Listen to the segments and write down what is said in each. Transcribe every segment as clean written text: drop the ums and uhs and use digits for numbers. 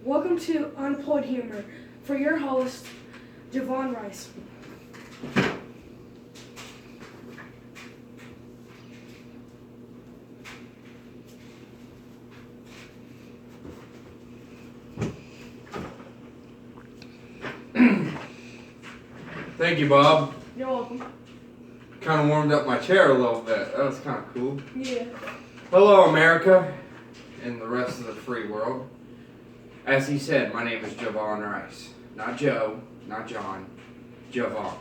Welcome to Unemployed Humor for your host, Javon Rice. Thank you, Bob. You're welcome. Kind of warmed up my chair a little bit. That was kind of cool. Yeah. Hello, America and the rest of the free world. As he said, my name is Javon Rice. Not Joe, not John, Javon.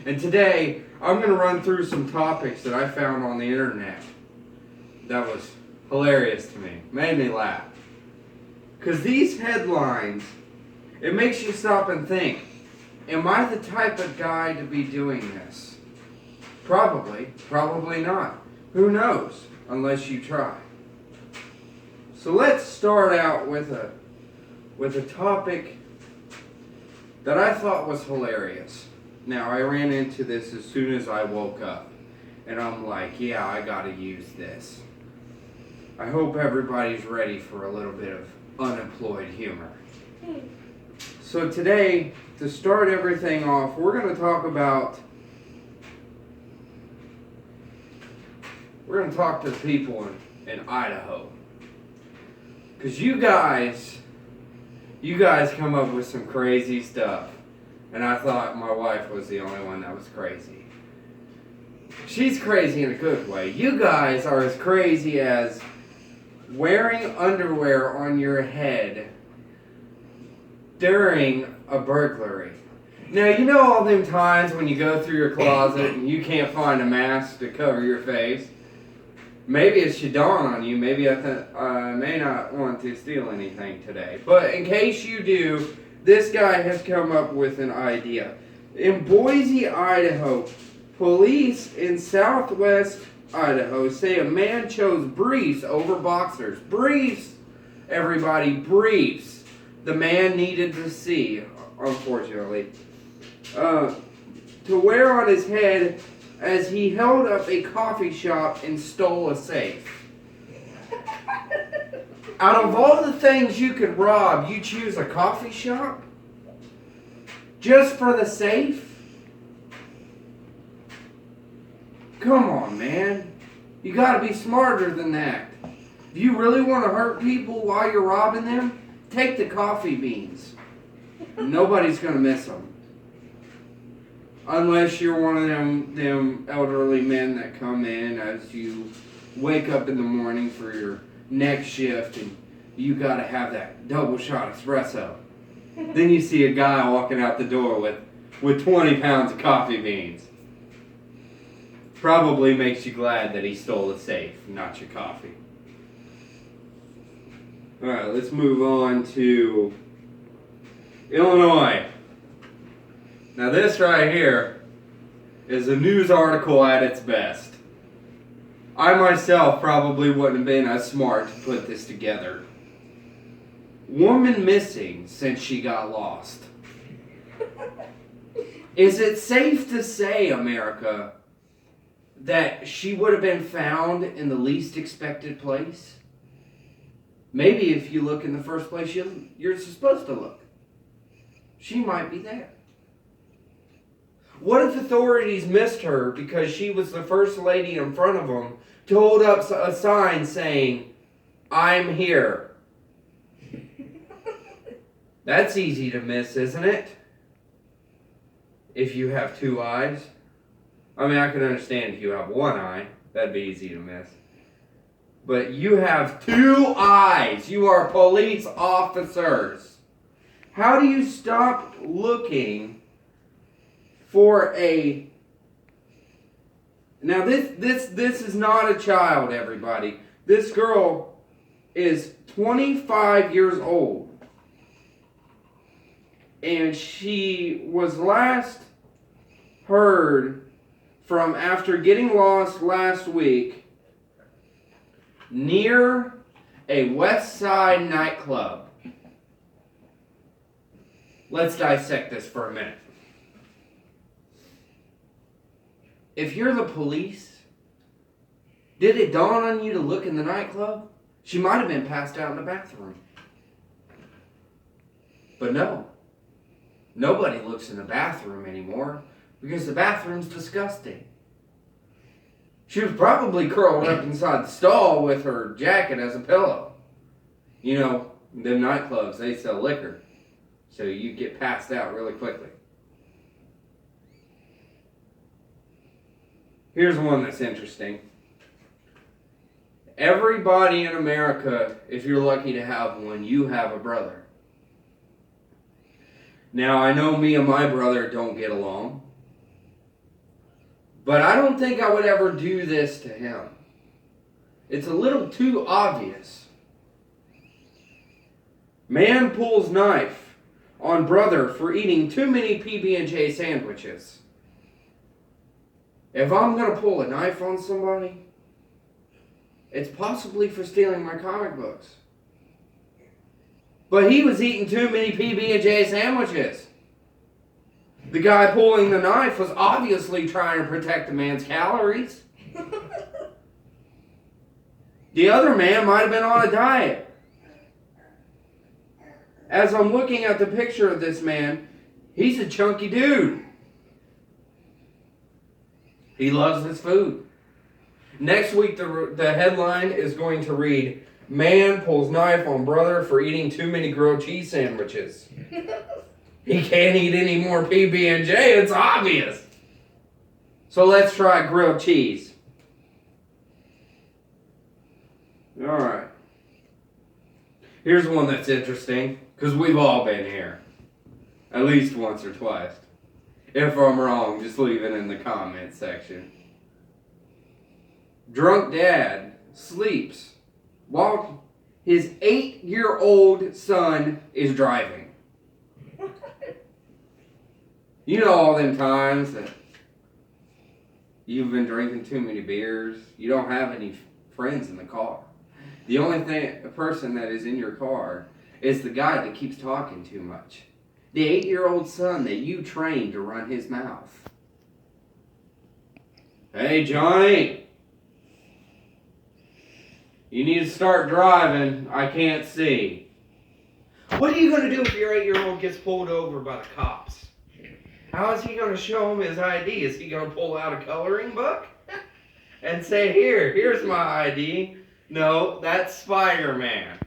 And today, I'm going to run through some topics that I found on the internet that was hilarious to me. Made me laugh. Because these headlines, it makes you stop and think, am I the type of guy to be doing this? Probably not. Who knows, unless you try. So let's start out with a topic that I thought was hilarious. Now, I ran into this as soon as I woke up, and I'm like, yeah, I gotta use this. I hope everybody's ready for a little bit of unemployed humor. So today, to start everything off, we're going to talk to the people in Idaho. Because you guys come up with some crazy stuff. And I thought my wife was the only one that was crazy. She's crazy in a good way. You guys are as crazy as wearing underwear on your head during a burglary. Now, you know all them times when you go through your closet and you can't find a mask to cover your face? Maybe it should dawn on you. Maybe I may not want to steal anything today. But in case you do, this guy has come up with an idea. In Boise, Idaho, police in southwest Idaho say a man chose briefs over boxers. Briefs, everybody, briefs. The man needed to see, unfortunately, to wear on his head as he held up a coffee shop and stole a safe. Out of all the things you could rob, you choose a coffee shop? Just for the safe? Come on, man. You gotta be smarter than that. If you really want to hurt people while you're robbing them, take the coffee beans. Nobody's going to miss them. Unless you're one of them elderly men that come in as you wake up in the morning for your next shift and you got to have that double shot espresso. Then you see a guy walking out the door with 20 pounds of coffee beans. Probably makes you glad that he stole the safe, not your coffee. Alright, let's move on to Illinois. Now this right here is a news article at its best. I myself probably wouldn't have been as smart to put this together. Woman missing since she got lost. Is it safe to say, America, that she would have been found in the least expected place? Maybe if you look in the first place you're supposed to look. She might be there. What if authorities missed her because she was the first lady in front of them to hold up a sign saying, "I'm here"? That's easy to miss, isn't it? If you have two eyes. I mean, I can understand if you have one eye. That'd be easy to miss. But you have two eyes. You are police officers. How do you stop looking for a... Now this is not a child, everybody. This girl is 25 years old. And she was last heard from after getting lost last week near a West Side nightclub. Let's dissect this for a minute. If you're the police, did it dawn on you to look in the nightclub? She might have been passed out in the bathroom. But no, nobody looks in the bathroom anymore because the bathroom's disgusting. She was probably curled up inside the stall with her jacket as a pillow. You know, them nightclubs, they sell liquor, so you get passed out really quickly. Here's one that's interesting. Everybody in America, if you're lucky to have one, you have a brother. Now, I know me and my brother don't get along, but I don't think I would ever do this to him. It's a little too obvious. Man pulls knife on brother for eating too many PB&J sandwiches. If I'm going to pull a knife on somebody, it's possibly for stealing my comic books. But he was eating too many PB&J sandwiches. The guy pulling the knife was obviously trying to protect the man's calories. The other man might have been on a diet. As I'm looking at the picture of this man, he's a chunky dude. He loves his food. Next week, the headline is going to read, "Man pulls knife on brother for eating too many grilled cheese sandwiches." He can't eat any more PB&J, it's obvious. So let's try grilled cheese. Alright. Here's one that's interesting, because we've all been here. At least once or twice. If I'm wrong, just leave it in the comment section. Drunk dad sleeps while his 8-year-old son is driving. You know all them times that you've been drinking too many beers, you don't have any friends in the car. The only person that is in your car is the guy that keeps talking too much. The 8-year-old son that you trained to run his mouth. "Hey, Johnny, you need to start driving. I can't see." What are you going to do if your 8-year-old gets pulled over by the cops? How is he going to show him his ID? Is he going to pull out a coloring book and say, here's my ID? No, that's Spider-Man.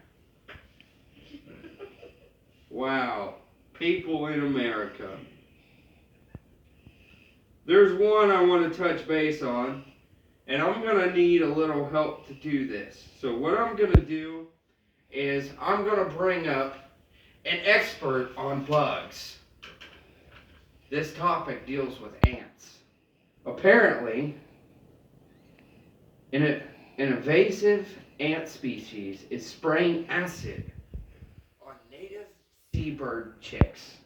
Wow. People in America. There's one I want to touch base on, and I'm going to need a little help to do this. So what I'm going to do is I'm going to bring up an expert on bugs. This topic deals with ants. Apparently, an invasive ant species is spraying acid on native seabird chicks.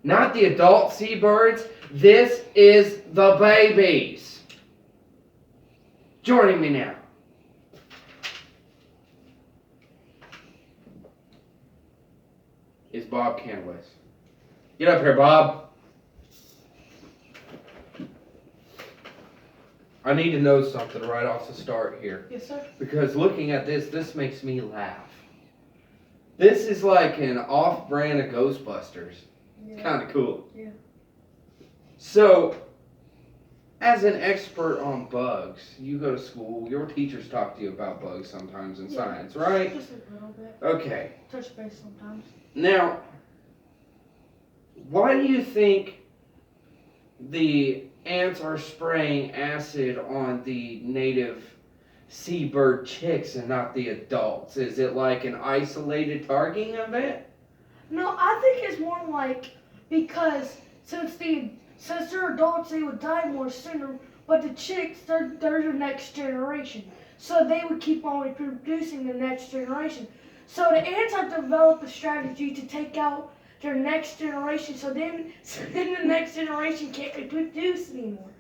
Not the adult seabirds, this is the babies. Joining me now is Bob Canlis. Get up here, Bob. I need to know something right off the start here. Yes, sir. Because looking at this makes me laugh. This is like an off-brand of Ghostbusters. Yeah. Kind of cool. Yeah. So, as an expert on bugs, you go to school, your teachers talk to you about bugs sometimes in science, right? Just a little bit. Okay. Touch base sometimes. Now, why do you think the ants are spraying acid on the native seabird chicks and not the adults? Is it like an isolated targeting event? No, I think it's more like because since they're adults, they would die more sooner. But the chicks, they're the next generation, so they would keep on reproducing the next generation. So the ants have developed a strategy to take out their next generation, so then the next generation can't reproduce anymore.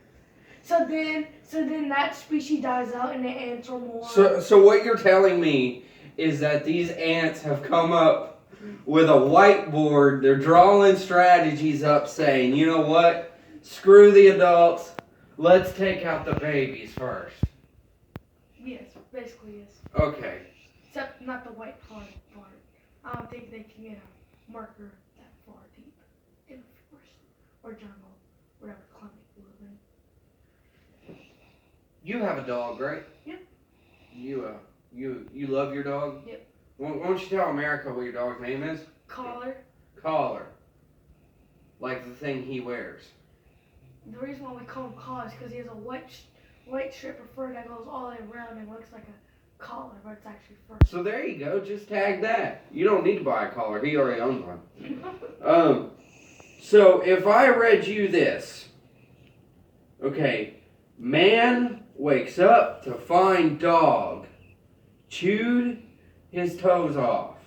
So then that species dies out, and the ants are more. So what you're telling me is that these ants have come up with a whiteboard. They're drawing strategies up, saying, you know what? Screw the adults. Let's take out the babies first. Yes, basically yes. Okay. Except not the white part. I don't think they can get a marker that far deep in the forest or jungle, whatever climate you live in. You have a dog, right? Yep. You love your dog? Yep. Why don't you tell America what your dog's name is? Collar. Collar. Like the thing he wears. The reason why we call him Collar is because he has a white strip of fur that goes all the way around and looks like a collar, but it's actually fur. So there you go. Just tag that. You don't need to buy a collar. He already owns one. So if I read you this, okay, man wakes up to find dog chewed his toes off.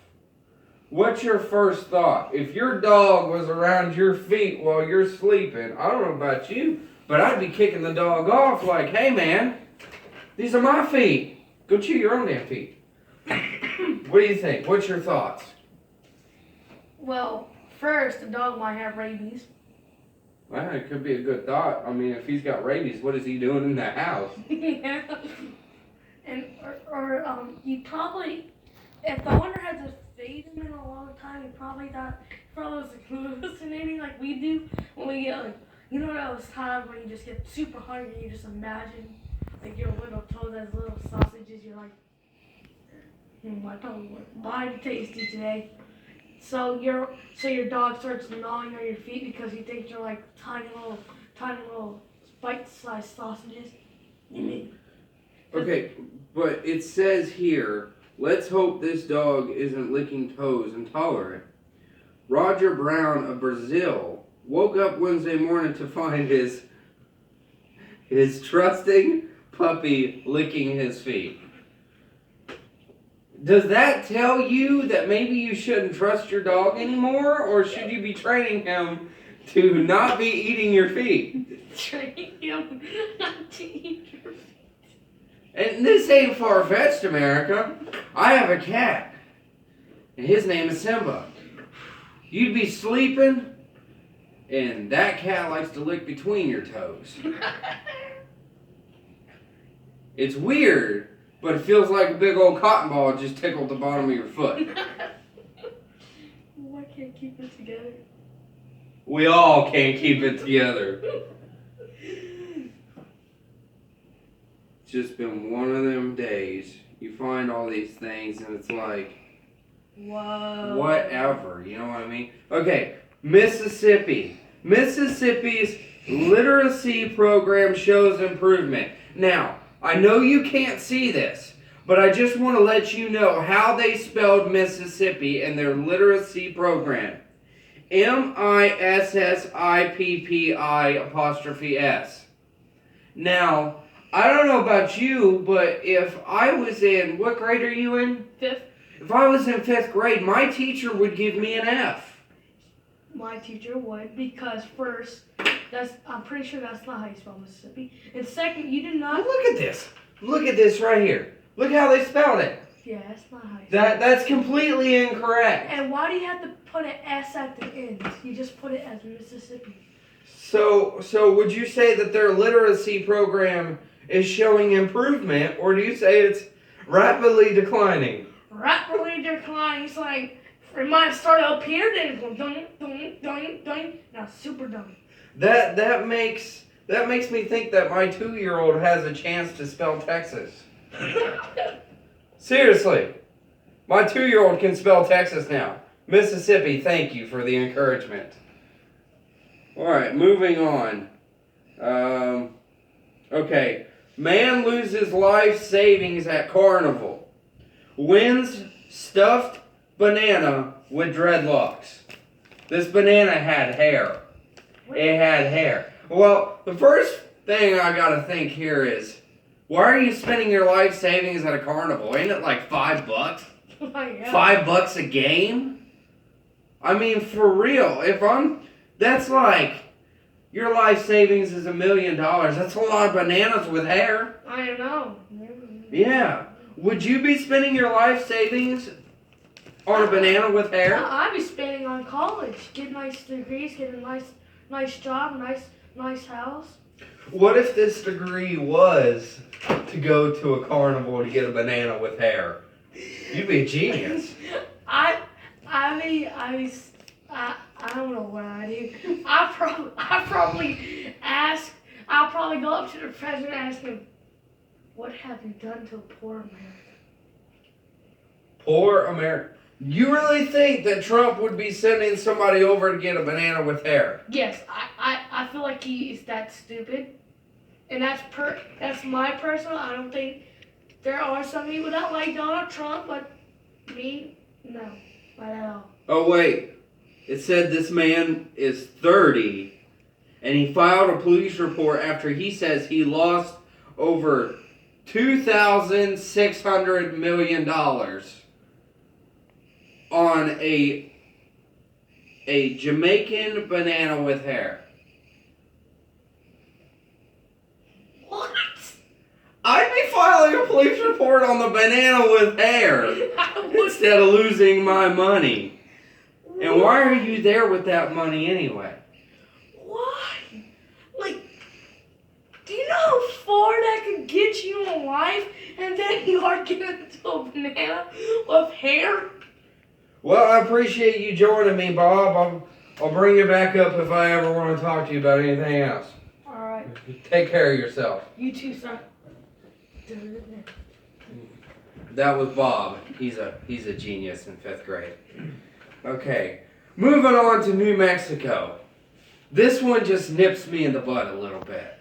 What's your first thought? If your dog was around your feet while you're sleeping, I don't know about you, but I'd be kicking the dog off like, hey man, these are my feet. Go chew your own damn feet. What do you think? What's your thoughts? Well, first, the dog might have rabies. Well, it could be a good thought. I mean, if he's got rabies, what is he doing in the house? Yeah. And, you probably, if the owner hasn't fed him in a long time, he probably was hallucinating like we do when we get like, you know those times when you just get super hungry and you just imagine like your little toes as little sausages, you're like, my tongue was mighty tasty today. So your dog starts gnawing on your feet because he thinks you're like tiny little bite-sized sausages. Okay, but it says here, let's hope this dog isn't licking toes intolerant. Roger Brown of Brazil woke up Wednesday morning to find his trusting puppy licking his feet. Does that tell you that maybe you shouldn't trust your dog anymore, or should you be training him to not be eating your feet? Training him not to eat your feet. And this ain't far-fetched, America. I have a cat, and his name is Simba. You'd be sleeping, and that cat likes to lick between your toes. It's weird, but it feels like a big old cotton ball just tickled the bottom of your foot. Why can't keep it together? We all can't keep it together. It's just been one of them days. You find all these things and it's like, whoa. Whatever, you know what I mean? Okay, Mississippi. Mississippi's literacy program shows improvement. Now, I know you can't see this, but I just want to let you know how they spelled Mississippi in their literacy program. Missippi''. Now, I don't know about you, but if I was in, what grade are you in? 5th. If I was in 5th grade, my teacher would give me an F. My teacher would, because first, I'm pretty sure that's not how you spell Mississippi. And second, you did not. Look at this. Look at this right here. Look how they spelled it. Yeah, that's not how you spell it. That's completely incorrect. And why do you have to put an S at the end? You just put it as Mississippi. So would you say that their literacy program is showing improvement, or do you say it's rapidly declining? Rapidly declining. It's like, it might start up here, then it's going dun, dun, dun, dun. Now super dun. That makes me think that my 2-year-old has a chance to spell Texas. Seriously. My 2-year-old can spell Texas now. Mississippi, thank you for the encouragement. Alright, moving on. Okay. Man loses life savings at carnival. Wins stuffed banana with dreadlocks. This banana had hair. It had hair. Well, the first thing I gotta think here is, why are you spending your life savings at a carnival? Ain't it like $5? $5 a game? I mean, for real. That's like, your life savings is $1 million. That's a lot of bananas with hair. I know. Yeah. Would you be spending your life savings on a banana with hair? I'd be spending on college. Get nice degrees, get a nice job, nice house. What if this degree was to go to a carnival to get a banana with hair? You'd be a genius. I don't know what I do. I'll probably go up to the president and ask him, what have you done to poor America? Poor America. You really think that Trump would be sending somebody over to get a banana with hair? Yes, I feel like he is that stupid. And that's my personal. I don't think there are some people that like Donald Trump, but me, no, not at all. Oh, wait. It said this man is 30, and he filed a police report after he says he lost over $2,600 million on a Jamaican banana with hair. What? I'd be filing a police report on the banana with hair instead of losing my money. And why are you there with that money anyway? Why? Like, do you know how far that could get you in life? And then you are getting into a banana with hair? Well, I appreciate you joining me, Bob. I'll bring you back up if I ever want to talk to you about anything else. Alright. Take care of yourself. You too, son. That was Bob. He's a genius in 5th grade. Okay, moving on to New Mexico. This one just nips me in the butt a little bit.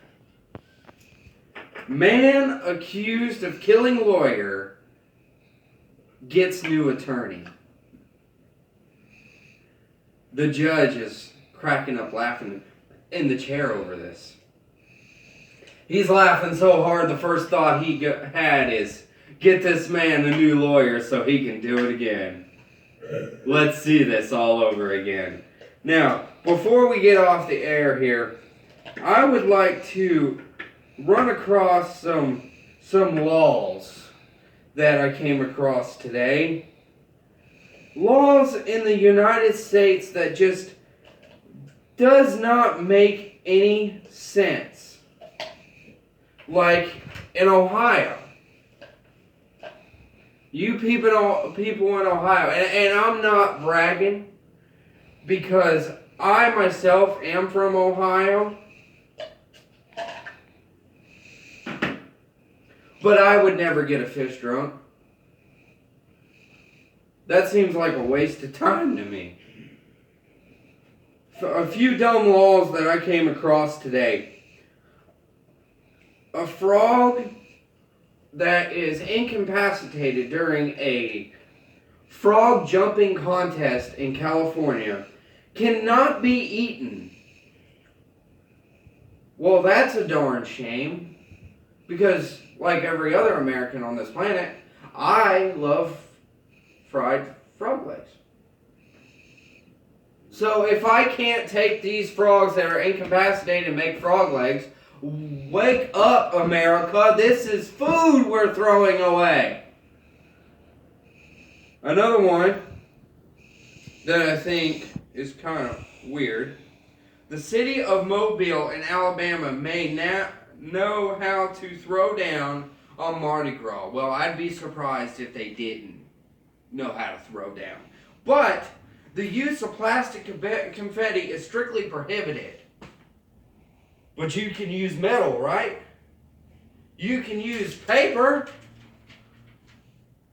Man accused of killing lawyer gets new attorney. The judge is cracking up laughing in the chair over this. He's laughing so hard the first thought he had is, get this man a new lawyer so he can do it again. Let's see this all over again. Now, before we get off the air here, I would like to run across some laws that I came across today. Laws in the United States that just does not make any sense. Like in Ohio. You people in Ohio, and I'm not bragging because I myself am from Ohio, but I would never get a fish drunk. That seems like a waste of time to me. A few dumb laws that I came across today. A frog that is incapacitated during a frog jumping contest in California cannot be eaten. Well, that's a darn shame. Because, like every other American on this planet, I love fried frog legs. So if I can't take these frogs that are incapacitated and make frog legs, wake up, America. This is food we're throwing away. Another one that I think is kind of weird. The city of Mobile in Alabama may not know how to throw down on Mardi Gras. Well, I'd be surprised if they didn't know how to throw down. But the use of plastic confetti is strictly prohibited. But you can use metal, right? You can use paper.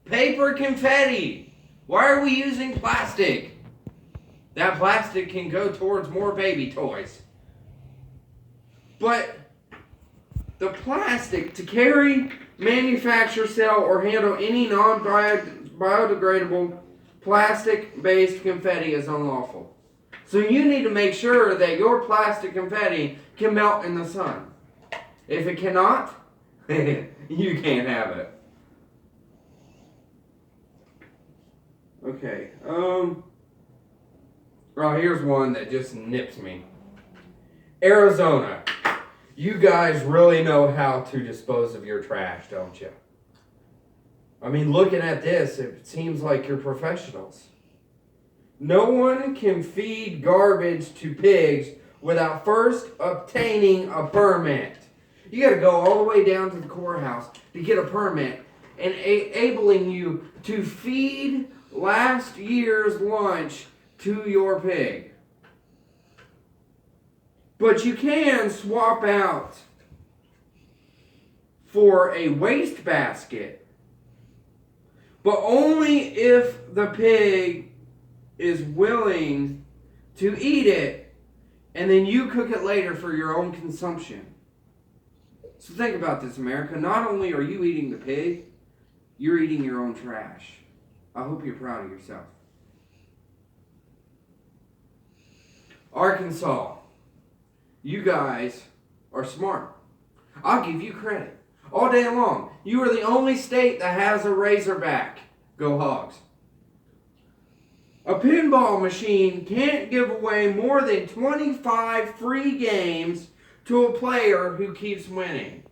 Paper confetti. Why are we using plastic? That plastic can go towards more baby toys. But the plastic to carry, manufacture, sell, or handle any non-biodegradable plastic-based confetti is unlawful. So you need to make sure that your plastic confetti can melt in the sun. If it cannot, you can't have it. Okay, well, here's one that just nips me. Arizona. You guys really know how to dispose of your trash, don't you? I mean, looking at this, it seems like you're professionals. No one can feed garbage to pigs without first obtaining a permit. You got to go all the way down to the courthouse to get a permit, enabling you to feed last year's lunch to your pig. But you can swap out for a wastebasket, but only if the pig is willing to eat it, and then you cook it later for your own consumption. So think about this, America. Not only are you eating the pig, you're eating your own trash. I hope you're proud of yourself. Arkansas, you guys are smart. I'll give you credit. All day long, you are the only state that has a Razorback. Go Hogs. A pinball machine can't give away more than 25 free games to a player who keeps winning.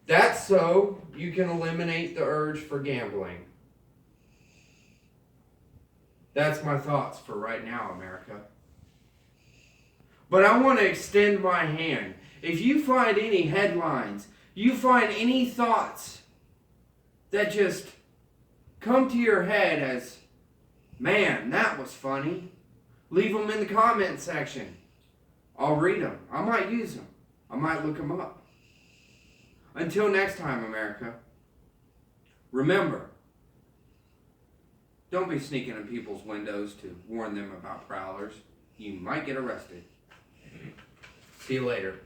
That's so you can eliminate the urge for gambling. That's my thoughts for right now, America. But I want to extend my hand. If you find any headlines, you find any thoughts that just come to your head as, man, that was funny, leave them in the comment section. I'll read them. I might use them. I might look them up. Until next time, America, remember, don't be sneaking in people's windows to warn them about prowlers. You might get arrested. See you later.